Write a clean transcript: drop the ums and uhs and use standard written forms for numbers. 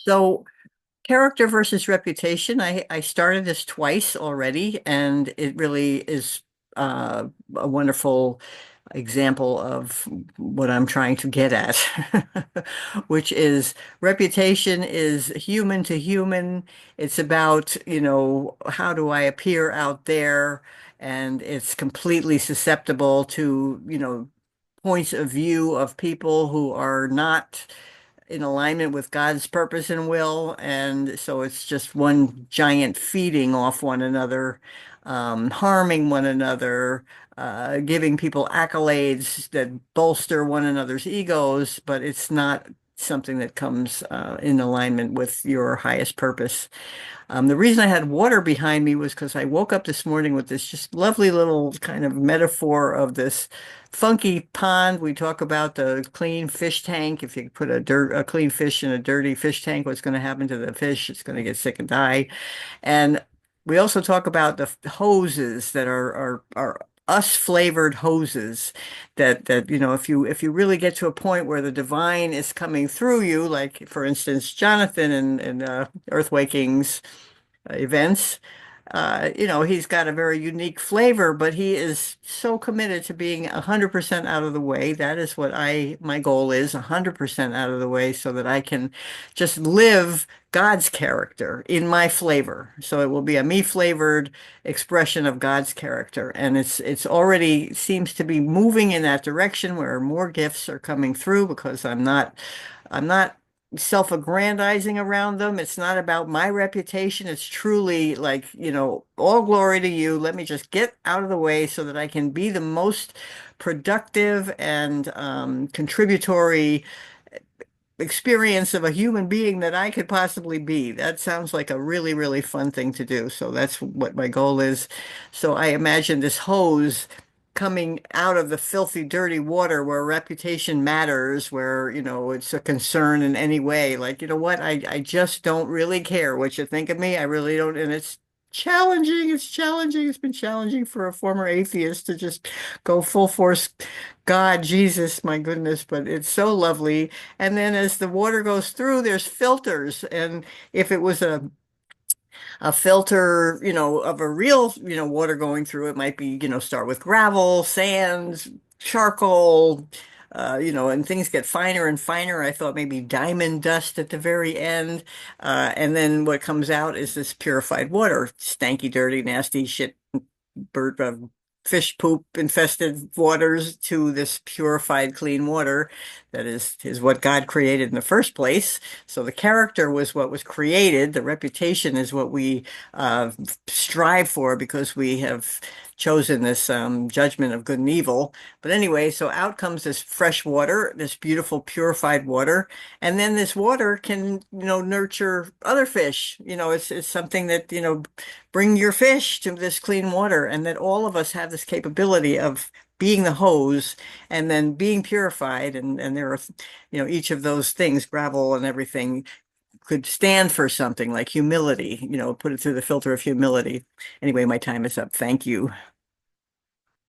So character versus reputation. I started this twice already, and it really is a wonderful example of what I'm trying to get at, which is reputation is human to human. It's about, how do I appear out there? And it's completely susceptible to, points of view of people who are not in alignment with God's purpose and will. And so it's just one giant feeding off one another, harming one another, giving people accolades that bolster one another's egos, but it's not something that comes in alignment with your highest purpose. The reason I had water behind me was because I woke up this morning with this just lovely little kind of metaphor of this funky pond. We talk about the clean fish tank. If you put a clean fish in a dirty fish tank, what's going to happen to the fish? It's going to get sick and die. And we also talk about the hoses that are us flavored hoses that if you really get to a point where the divine is coming through you, like for instance Jonathan and Earthwaking's events. He's got a very unique flavor, but he is so committed to being 100% out of the way. That is what my goal is, 100% out of the way so that I can just live God's character in my flavor. So it will be a me flavored expression of God's character. And it's already seems to be moving in that direction where more gifts are coming through because I'm not self-aggrandizing around them. It's not about my reputation. It's truly like, all glory to you. Let me just get out of the way so that I can be the most productive and contributory experience of a human being that I could possibly be. That sounds like a really, really fun thing to do. So that's what my goal is. So I imagine this hose coming out of the filthy, dirty water where reputation matters, where, it's a concern in any way. Like, you know what? I just don't really care what you think of me. I really don't. And it's challenging. It's challenging. It's been challenging for a former atheist to just go full force. God, Jesus, my goodness, but it's so lovely. And then as the water goes through, there's filters. And if it was a filter, of a real, water going through, it might be, start with gravel, sands, charcoal, and things get finer and finer. I thought maybe diamond dust at the very end. And then what comes out is this purified water, stanky, dirty, nasty shit, bird, fish poop infested waters to this purified clean water that is what God created in the first place. So the character was what was created. The reputation is what we strive for because we have chosen this judgment of good and evil. But anyway, so out comes this fresh water, this beautiful purified water, and then this water can, nurture other fish. It's something that, bring your fish to this clean water, and that all of us have this capability of being the hose and then being purified. And there are, each of those things, gravel and everything, could stand for something like humility, put it through the filter of humility. Anyway, my time is up. Thank you.